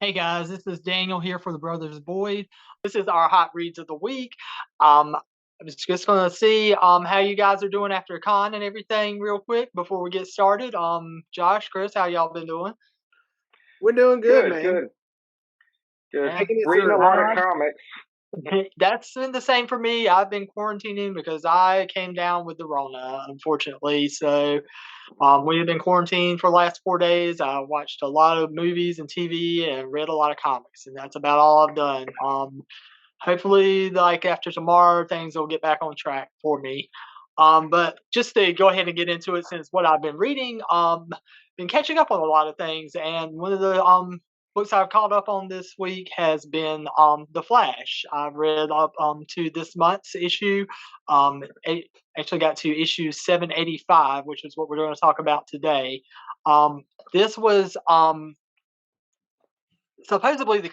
Hey guys, this is Daniel here for the Brothers Boyd. This is our hot reads of the week. I'm just gonna see how you guys are doing after con and everything real quick before we get started. Josh, Chris, how y'all been doing? We're doing good, Good, man. good, good. Yeah, Making it Reading a through. lot of uh, comics. that's been the same for me. I've been quarantining because I came down with the Rona, unfortunately. So we've been quarantined for the last 4 days. I watched a lot of movies and TV and read a lot of comics, and that's about all I've done. Hopefully, like after tomorrow, things will get back on track for me. But just to go ahead and get into it, since what I've been reading, been catching up on a lot of things, and one of the books I've caught up on this week has been The Flash. I've read up to this month's issue. It actually got to issue 785, which is what we're going to talk about today. This was supposedly the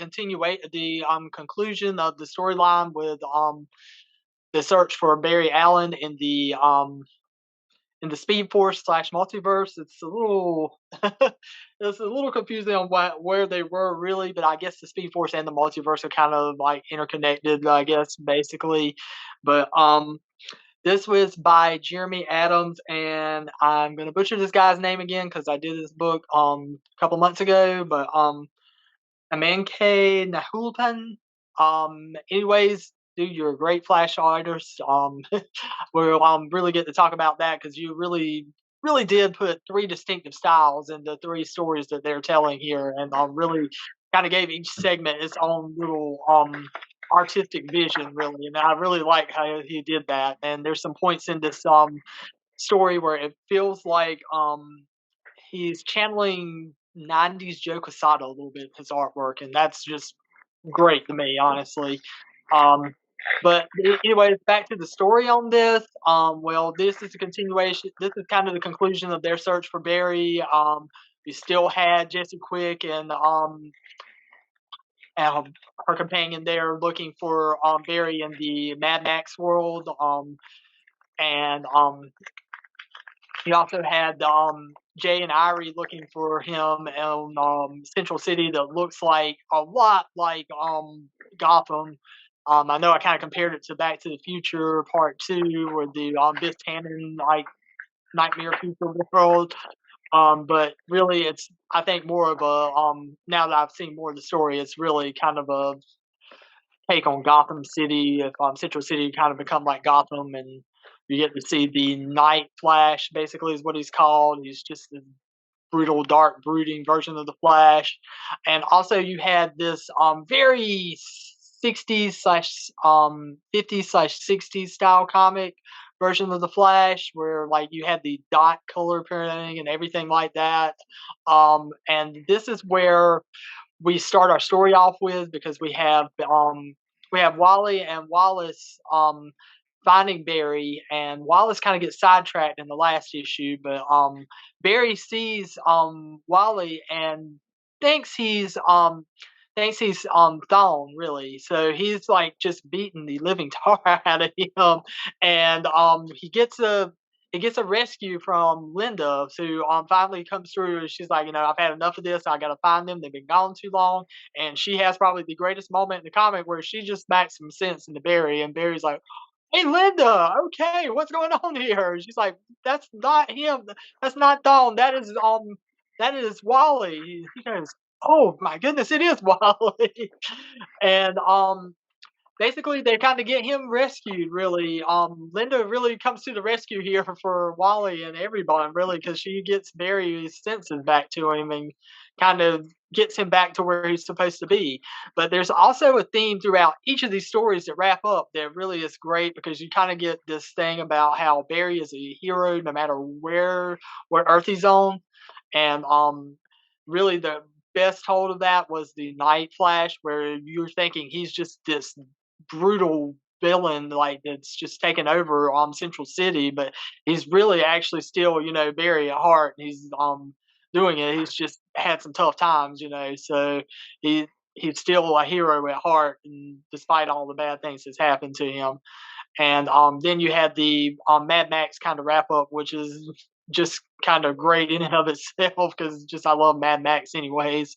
conclusion of the storyline with the search for Barry Allen in the Speed Force slash multiverse. It's a little it's a little confusing on where they were really, but I guess the Speed Force and the multiverse are kind of like interconnected, I guess, basically. But this was by Jeremy Adams, and I'm gonna butcher this guy's name again because I did this book a couple months ago, but Amanke Nahulpan. Anyways, dude, you're a great Flash artist. We'll really get to talk about that because you really did put three distinctive styles in the three stories that they're telling here, and really kind of gave each segment its own little artistic vision, really. And I really like how he did that. And there's some points in this story where it feels like he's channeling 90s Joe Quesada a little bit in his artwork, and that's just great to me, honestly. Um, but anyways, back to the story on this. Well, this is a continuation. This is kind of the conclusion of their search for Barry. We still had Jesse Quick and her companion there looking for Barry in the Mad Max world. And We also had Jay and Irie looking for him in Central City that looks like a lot like Gotham. I know I kind of compared it to Back to the Future Part Two, where the Biff Tannen like nightmare future world. But really, it's I think more of a now that I've seen more of the story, it's really kind of a take on Gotham City. If Central City kind of become like Gotham, and you get to see the Night Flash, basically is what he's called. He's just the brutal, dark, brooding version of the Flash. And also, you had this very 60s slash 50s slash 60s style comic version of the Flash, where like you had the dot color printing and everything like that. And this is where we start our story off with because we have Wally and Wallace finding Barry, and Wallace kind of gets sidetracked in the last issue, but Barry sees Wally and thinks he's Thawne, really. So he's like just beating the living tar out of him, and he gets a rescue from Linda, who finally comes through. And she's like, I've had enough of this. I got to find them. They've been gone too long. And she has probably the greatest moment in the comic where she just backs some sense into Barry, and Barry's like, "Hey, Linda, okay, what's going on here?" She's like, "That's not him. That's not Dawn. That is Wally." He goes, "Oh my goodness, it is Wally." And basically they kind of get him rescued. Really, Linda really comes to the rescue here for Wally and everyone, really, because she gets Barry's senses back to him and kind of gets him back to where he's supposed to be. But there's also a theme throughout each of these stories that wrap up that really is great because you kind of get this thing about how Barry is a hero no matter where Earth he's on. And really the best hold of that was the Night Flash, where you're thinking he's just this brutal villain like that's just taken over Central City, but he's really actually still, Barry at heart. He's doing it. He's just had some tough times, so he he's still a hero at heart, and despite all the bad things that's happened to him. And then you had the Mad Max kind of wrap up, which is just kind of great in and of itself because just I love Mad Max anyways.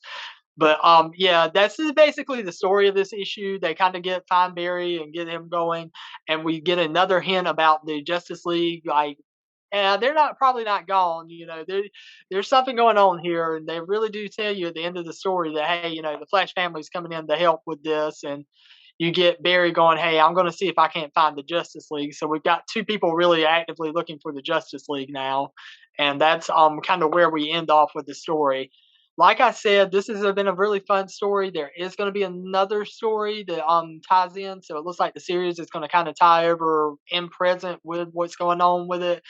But yeah, that's basically the story of this issue. They kind of find Barry and get him going, and we get another hint about the Justice League. Like, yeah, they're not probably not gone. There's something going on here, and they really do tell you at the end of the story that hey, the Flash family's coming in to help with this, and you get Barry going, hey, I'm going to see if I can't find the Justice League. So we've got two people really actively looking for the Justice League now, and that's kind of where we end off with the story. Like I said, this has been a really fun story. There is going to be another story that ties in, so it looks like the series is going to kind of tie over in present with what's going on with it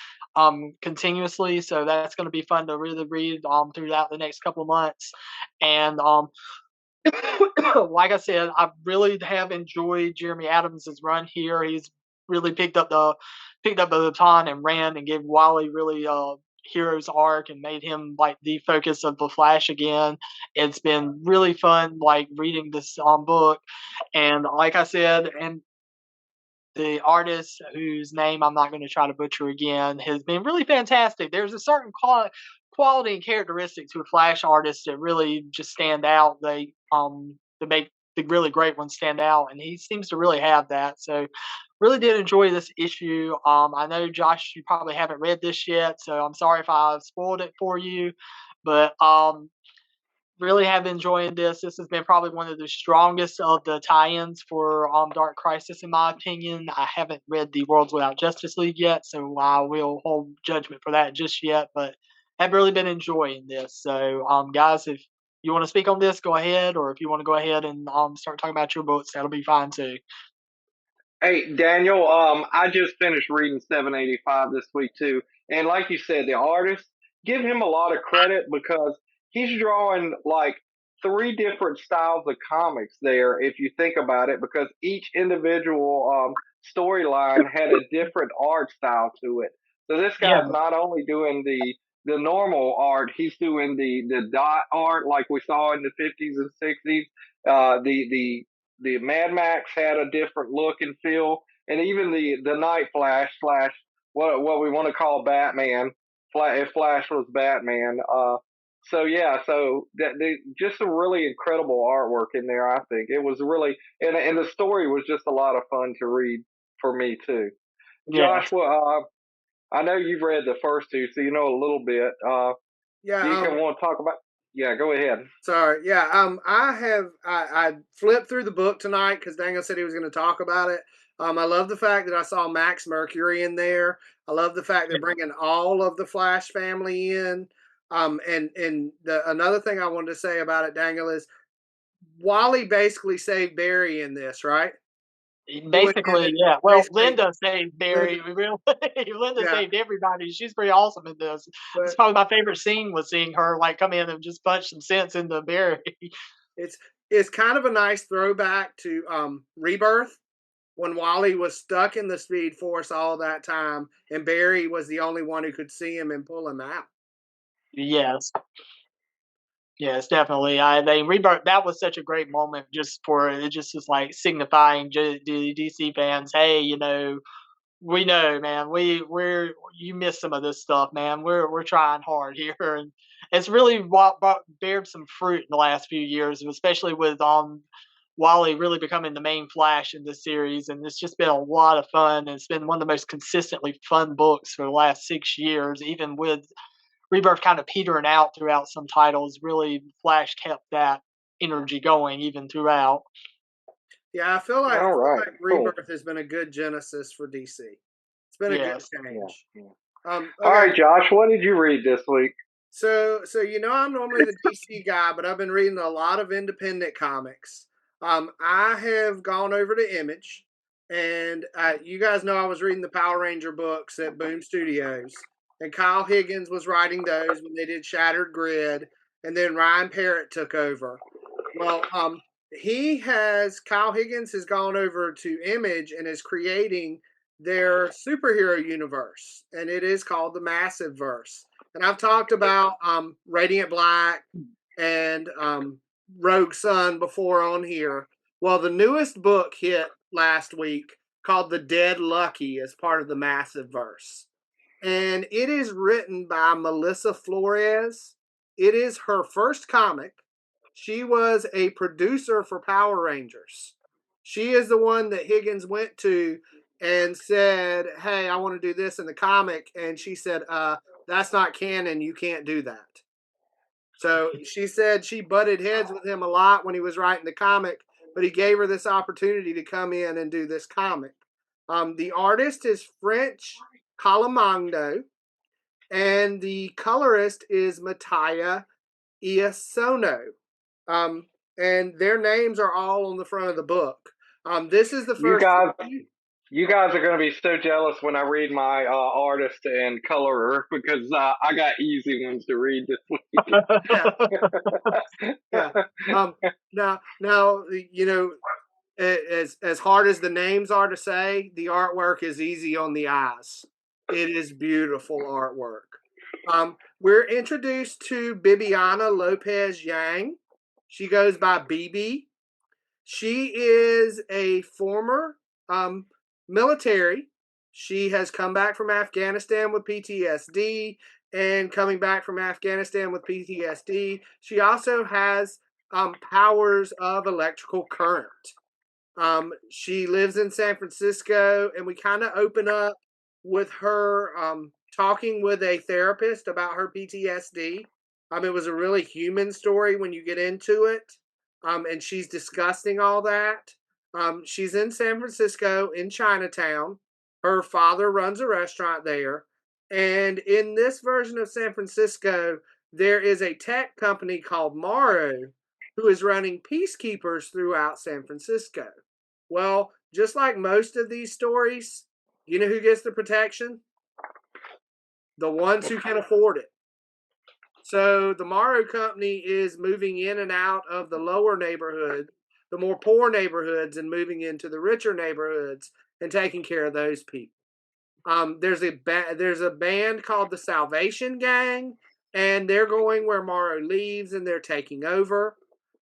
continuously. So that's going to be fun to really read throughout the next couple of months. And like I said, I really have enjoyed Jeremy Adams' run here. He's really picked up the baton and ran and gave Wally really hero's arc and made him like the focus of the Flash again. It's been really fun like reading this book, and like I said, and the artist whose name I'm not going to try to butcher again has been really fantastic. There's a certain quality and characteristics with Flash artists that really just stand out. They make the really great ones stand out, and he seems to really have that. So, really did enjoy this issue. I know Josh, you probably haven't read this yet, so I'm sorry if I spoiled it for you, but really have been enjoying this. This has been probably one of the strongest of the tie-ins for Dark Crisis, in my opinion. I haven't read the Worlds Without Justice League yet, so I will hold judgment for that just yet. But I've really been enjoying this. So, guys, if you want to speak on this, go ahead, or if you want to go ahead and start talking about your books, that'll be fine too. Hey, Daniel, I just finished reading 785 this week too. And like you said, the artist, give him a lot of credit because he's drawing like three different styles of comics there, if you think about it, because each individual storyline had a different art style to it. So this Yeah, guy's not only doing the normal art, he's doing the dot art like we saw in the 50s and 60s. The Mad Max had a different look and feel, and even the Night Flash slash what we want to call Batman. If Flash was Batman. So yeah, so just some really incredible artwork in there. I think it was really, and the story was just a lot of fun to read for me too. yeah. Joshua, I know you've read the first two, so you know a little bit. Do you Yeah. want to talk about? Yeah, go ahead. Sorry. Yeah. I flipped through the book tonight because Daniel said he was going to talk about it. I love the fact that I saw Max Mercury in there. I love the fact they're bringing all of the Flash family in. And another thing I wanted to say about it, Daniel, is Wally basically saved Barry in this, right? He went in Basically, and yeah. Well, basically Linda saved Linda, Barry. Really, Linda yeah, saved everybody. She's pretty awesome in this. It's but probably my favorite scene was seeing her like come in and just punch some sense into Barry. it's it's kind of a nice throwback to Rebirth when Wally was stuck in the Speed Force all that time, and Barry was the only one who could see him and pull him out. Yes, yes, definitely. They rebirth. That was such a great moment, just for it. Just is like signifying the DC fans, hey, we know, man. We're you missed some of this stuff, man. We're trying hard here, and it's really bared some fruit in the last few years, especially with Wally really becoming the main Flash in this series, and it's just been a lot of fun. And it's been one of the most consistently fun books for the last 6 years, even with Rebirth kind of petering out throughout some titles. Really, Flash kept that energy going even throughout. Yeah, I All feel right, like cool. Rebirth has been a good genesis for DC. It's been a good Yes. Yeah. change. Yeah. All Okay, right, Josh, what did you read this week? so I'm normally the DC guy, but I've been reading a lot of independent comics. I have gone over to Image, and you guys know I was reading the Power Ranger books at Boom Studios, and Kyle Higgins was writing those when they did Shattered Grid, and then Ryan Parrott took over. Well, Kyle Higgins has gone over to Image and is creating their superhero universe, and it is called the Massive Verse. And I've talked about Radiant Black and Rogue Sun before on here. Well, the newest book hit last week called The Dead Lucky as part of the Massive Verse. And it is written by Melissa Flores. It is her first comic. She was a producer for Power Rangers. She is the one that Higgins went to and said, "Hey, I want to do this in the comic," and she said, "That's not canon. You can't do that." So she said she butted heads with him a lot when he was writing the comic, but he gave her this opportunity to come in and do this comic. The artist is French Calamando, and the colorist is Mattia Iasono. And their names are all on the front of the book. This is the You first. guys, you guys are going to be so jealous when I read my artist and colorer because I got easy ones to read this week. Yeah, yeah. Now, you know, as hard as the names are to say, the artwork is easy on the eyes. It is beautiful artwork. We're introduced to Bibiana Lopez Yang. She goes by BB. She is a former military. She has come back from Afghanistan with PTSD, and coming back from Afghanistan with PTSD, she also has powers of electrical current. She lives in San Francisco, and we kind of open up with her talking with a therapist about her PTSD. It was a really human story when you get into it, and she's discussing all that. She's in San Francisco in Chinatown. Her father runs a restaurant there. And in this version of San Francisco, there is a tech company called Morrow who is running peacekeepers throughout San Francisco. Well, just like most of these stories, you know who gets the protection? The ones who can afford it. So the Morrow Company is moving in and out of the lower neighborhood, the more poor neighborhoods, and moving into the richer neighborhoods and taking care of those people. There's a band called the Salvation Gang, and they're going where Morrow leaves, and they're taking over.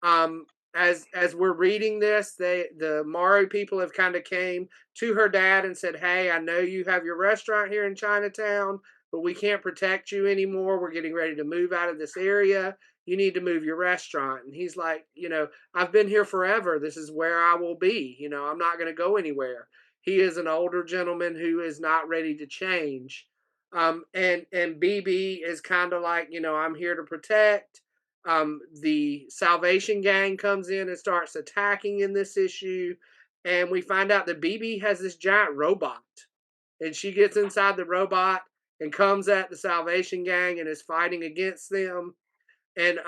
As we're reading this, the Morrow people have kind of came to her dad and said, "Hey, I know you have your restaurant here in Chinatown, but we can't protect you anymore. We're getting ready to move out of this area. You need to move your restaurant." And he's like, "I've been here forever. This is where I will be. I'm not going to go anywhere." He is an older gentleman who is not ready to change. And BB is kind of like, "I'm here to protect." The Salvation Gang comes in and starts attacking in this issue, and we find out that BB has this giant robot, and she gets inside the robot and comes at the Salvation Gang and is fighting against them. And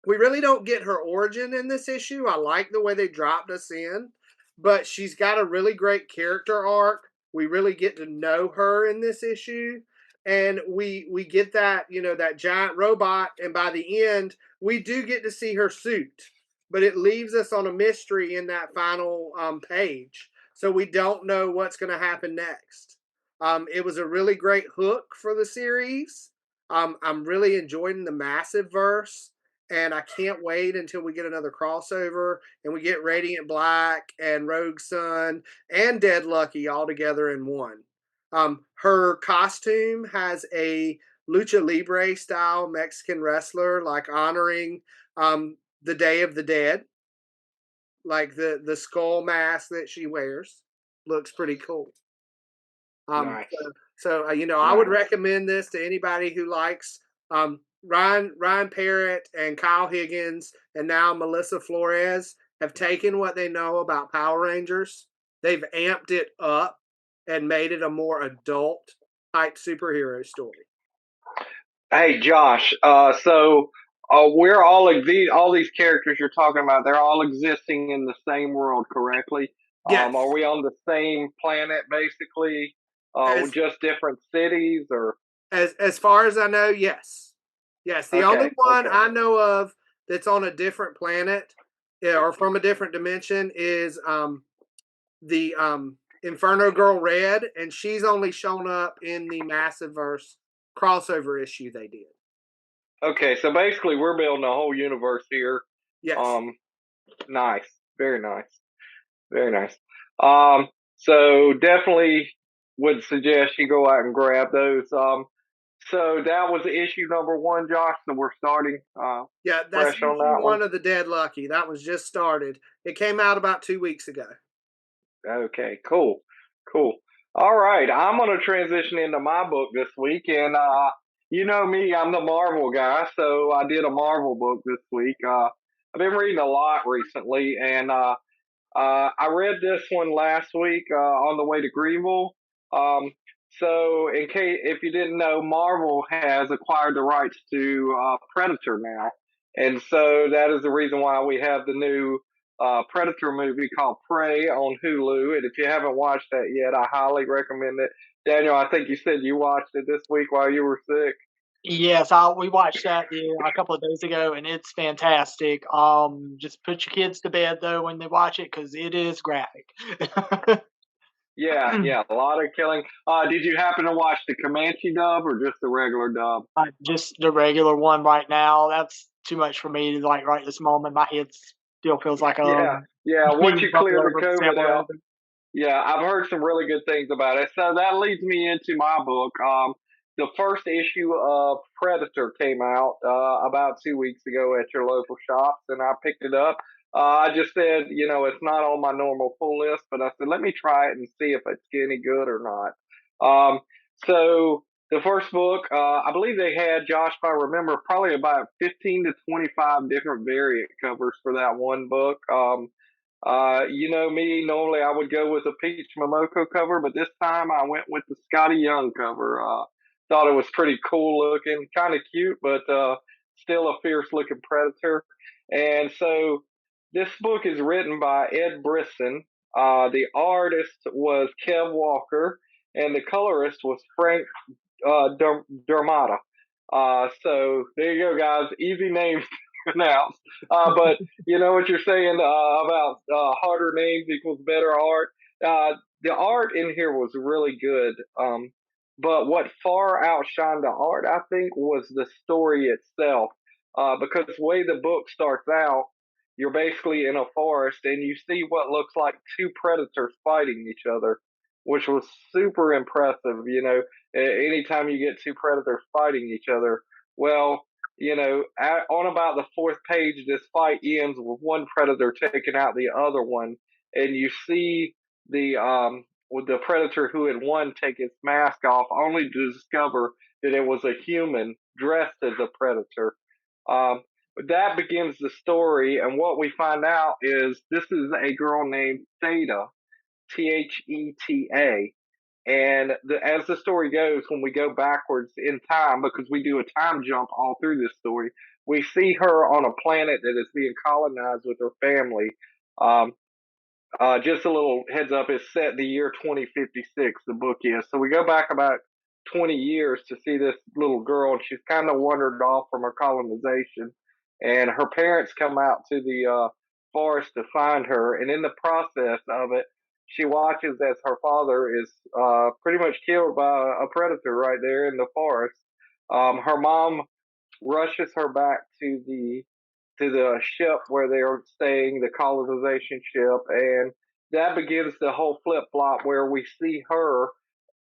we really don't get her origin in this issue. I like the way they dropped us in, but she's got a really great character arc. We really get to know her in this issue, and we get that that giant robot, and by the end we do get to see her suit, but it leaves us on a mystery in that final page, so we don't know what's going to happen next. It was a really great hook for the series. I'm really enjoying the Massive Verse, and I can't wait until we get another crossover and we get Radiant Black and Rogue Sun and Dead Lucky all together in one. Her costume has a lucha libre style Mexican wrestler, like honoring the Day of the Dead, like the skull mask that she wears. Looks pretty cool. Nice. So I would recommend this to anybody who likes Ryan Parrott and Kyle Higgins and now Melissa Flores have taken what they know about Power Rangers. They've amped it up and made it a more adult type superhero story. Hey, Josh. So we're all these characters you're talking about. They're all existing in the same world, correctly? Yes. Are we on the same planet, basically? Just different cities, or as far as I know, yes. Yes, the only one I know of that's on a different planet or from a different dimension is the Inferno Girl Red, and she's only shown up in the Massiveverse crossover issue they did. Okay, so basically we're building a whole universe here. Yes. Nice. Very nice. Very nice. So definitely would suggest you go out and grab those. So that was issue number one, Josh. So we're starting Yeah, that's fresh on issue that one. one of the Dead Lucky. That was just started. It came out about 2 weeks ago. Okay, cool, cool. All right, I'm gonna transition into my book this week, and you know me, I'm the Marvel guy, so I did a Marvel book this week. I've been reading a lot recently, and I read this one last week on the way to Greenville. Um, so, in case if you didn't know, Marvel has acquired the rights to Predator now, and so that is the reason why we have the new Predator movie called Prey on Hulu. And if you haven't watched that yet, I highly recommend it. Daniel, I think you said you watched it this week while you were sick. Yes, we watched that a couple of days ago, and it's fantastic. Just put your kids to bed though when they watch it because it is graphic. Yeah, yeah, a lot of killing. Did you happen to watch the Comanche dub or just the regular dub? Just the regular one right now. That's too much for me to like right this moment. My head still feels like Yeah, yeah. Once being you bubbly clear the over, COVID sample out, over. yeah, I've heard some really good things about it. So that leads me into my book. The first issue of Predator came out about 2 weeks ago at your local shops, and I picked it up. I just said, you know, it's not on my normal pull list, but I said, let me try it and see if it's any good or not. Um, so the first book, I believe they had, Josh, if I remember, probably about 15 to 25 different variant covers for that one book. You know me, normally I would go with a Peach Momoko cover, but this time I went with the Scotty Young cover. Thought it was pretty cool looking, kind of cute, but still a fierce looking predator. And so this book is written by Ed Brisson. The artist was Kev Walker, and the colorist was Frank Dermata. So there you go, guys. Easy names to pronounce. But you know what you're saying about harder names equals better art. The art in here was really good. But what far outshined the art, I think, was the story itself. Because the way the book starts out, you're basically in a forest and you see what looks like two predators fighting each other, which was super impressive. You know, anytime you get two predators fighting each other, well, you know, on about the fourth page, this fight ends with one predator taking out the other one, and you see with the predator who had won take its mask off, only to discover that it was a human dressed as a predator. Um, but that begins the story, and what we find out is this is a girl named Theta, Theta. And as the story goes, when we go backwards in time, because we do a time jump all through this story, we see her on a planet that is being colonized with her family. Um, just a little heads up, it's set in the year 2056, the book is. So we go back about 20 years to see this little girl, and she's kind of wandered off from her colonization. And her parents come out to the forest to find her. And in the process of it, she watches as her father is pretty much killed by a predator right there in the forest. Her mom rushes her back to the ship where they are staying, the colonization ship, and that begins the whole flip flop where we see her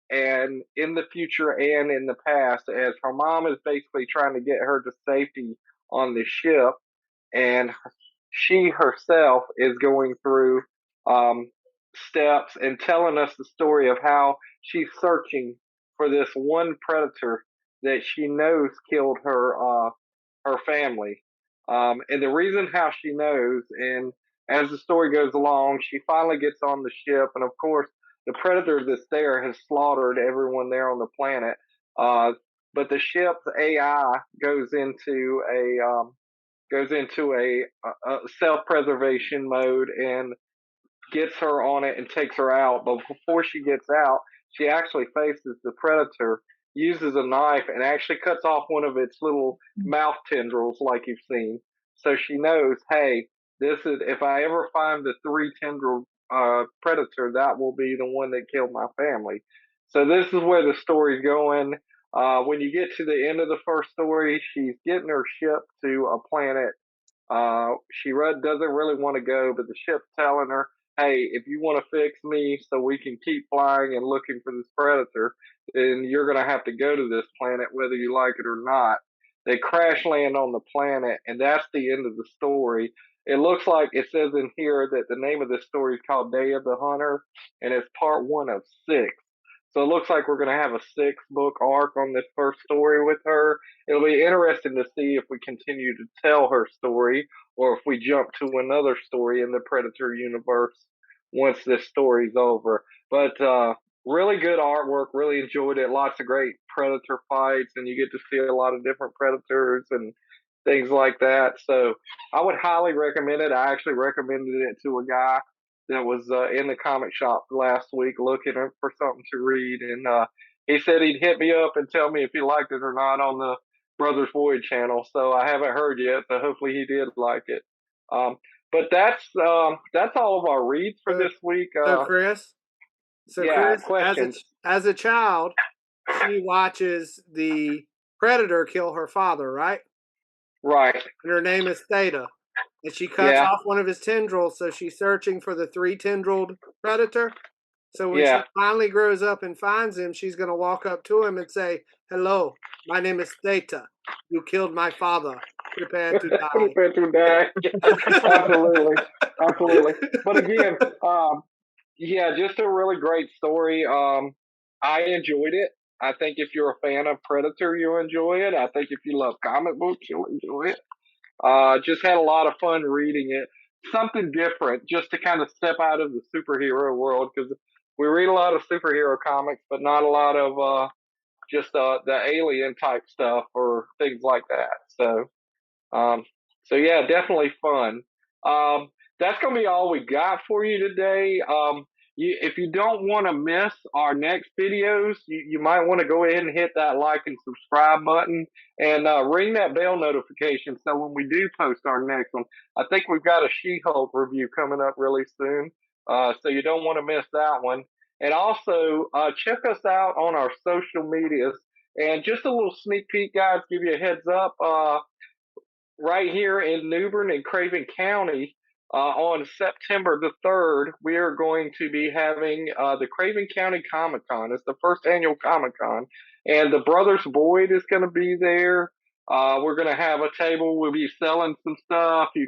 and in the future and in the past as her mom is basically trying to get her to safety on the ship, and she herself is going through um, steps and telling us the story of how she's searching for this one predator that she knows killed her family. And the reason how she knows, and as the story goes along, she finally gets on the ship, and of course, the predator that's there has slaughtered everyone there on the planet. Uh, but the ship's AI goes into a self preservation mode and gets her on it and takes her out. But before she gets out, she actually faces the predator, uses a knife, and actually cuts off one of its little mouth tendrils, like you've seen. So she knows, hey, this is if I ever find the three tendril predator, that will be the one that killed my family. So this is where the story's going. When you get to the end of the first story, she's getting her ship to a planet. She doesn't really want to go, but the ship's telling her, hey, if you want to fix me so we can keep flying and looking for this predator, then you're going to have to go to this planet whether you like it or not. They crash land on the planet, and that's the end of the story. It looks like it says in here that the name of this story is called Day of the Hunter, and it's part one of six. So it looks like we're going to have a 6 book arc on this first story with her. It'll be interesting to see if we continue to tell her story or if we jump to another story in the Predator universe once this story's over. But really good artwork, really enjoyed it. Lots of great Predator fights, and you get to see a lot of different Predators and things like that. So I would highly recommend it. I actually recommended it to a guy that was in the comic shop last week looking for something to read, and he said he'd hit me up and tell me if he liked it or not on the Brothers Void channel. So I haven't heard yet. So hopefully he did like it. But that's all of our reads for this week. Chris, yeah, Chris, questions. as a child, she watches the Predator kill her father, right? Right. And her name is Theta. And she cuts off one of his tendrils, so she's searching for the 3-tendrilled predator. So when she finally grows up and finds him, she's going to walk up to him and say, "Hello, my name is Theta. You killed my father. Prepare to die." Prepare to die. Absolutely. Absolutely. But again, yeah, just a really great story. I enjoyed it. I think if you're a fan of Predator, you'll enjoy it. I think if you love comic books, you'll enjoy it. Just had a lot of fun reading it. Something different, just to kind of step out of the superhero world, because we read a lot of superhero comics, but not a lot of just the alien type stuff or things like that. So yeah, definitely fun. That's gonna be all we got for you today. If you don't want to miss our next videos, you might want to go ahead and hit that like and subscribe button and ring that bell notification so when we do post our next one, I think we've got a She-Hulk review coming up really soon, so you don't want to miss that one. And also check us out on our social medias. And just a little sneak peek, guys, give you a heads up. Right here in New Bern and Craven County, on September the 3rd, we are going to be having the Craven County Comic Con. It's the first annual Comic Con, and the Brothers Boyd is going to be there. We're going to have a table. We'll be selling some stuff. You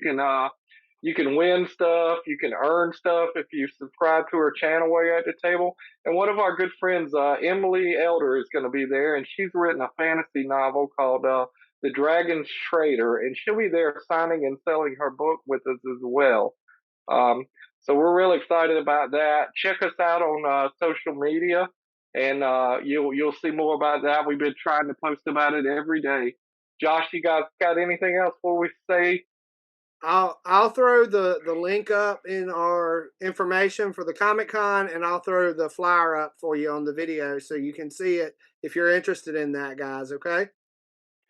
can win stuff. You can earn stuff if you subscribe to our channel while you're at the table. And one of our good friends, Emily Elder, is going to be there, and she's written a fantasy novel called The Dragon's Trader, and she'll be there signing and selling her book with us as well. So we're really excited about that. Check us out on social media, and you'll see more about that. We've been trying to post about it every day. Josh, you guys got anything else before we say? I'll throw the link up in our information for the Comic Con, and I'll throw the flyer up for you on the video so you can see it if you're interested in that, guys. Okay.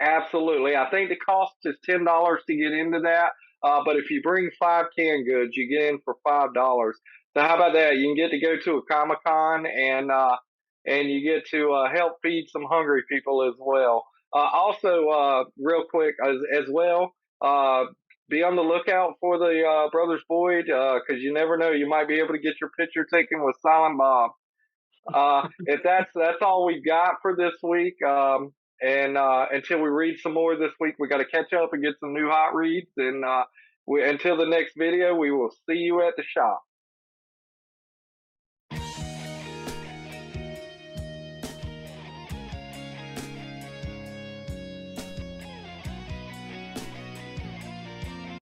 Absolutely. I think the cost is $10 to get into that. But if you bring 5 canned goods, you get in for $5. So how about that? You can get to go to a Comic-Con and you get to help feed some hungry people as well. Also, real quick as well, be on the lookout for the Brothers Boyd because you never know, you might be able to get your picture taken with Silent Bob. If that's all we got for this week. And until we read some more this week, we got to catch up and get some new hot reads. And until the next video, we will see you at the shop.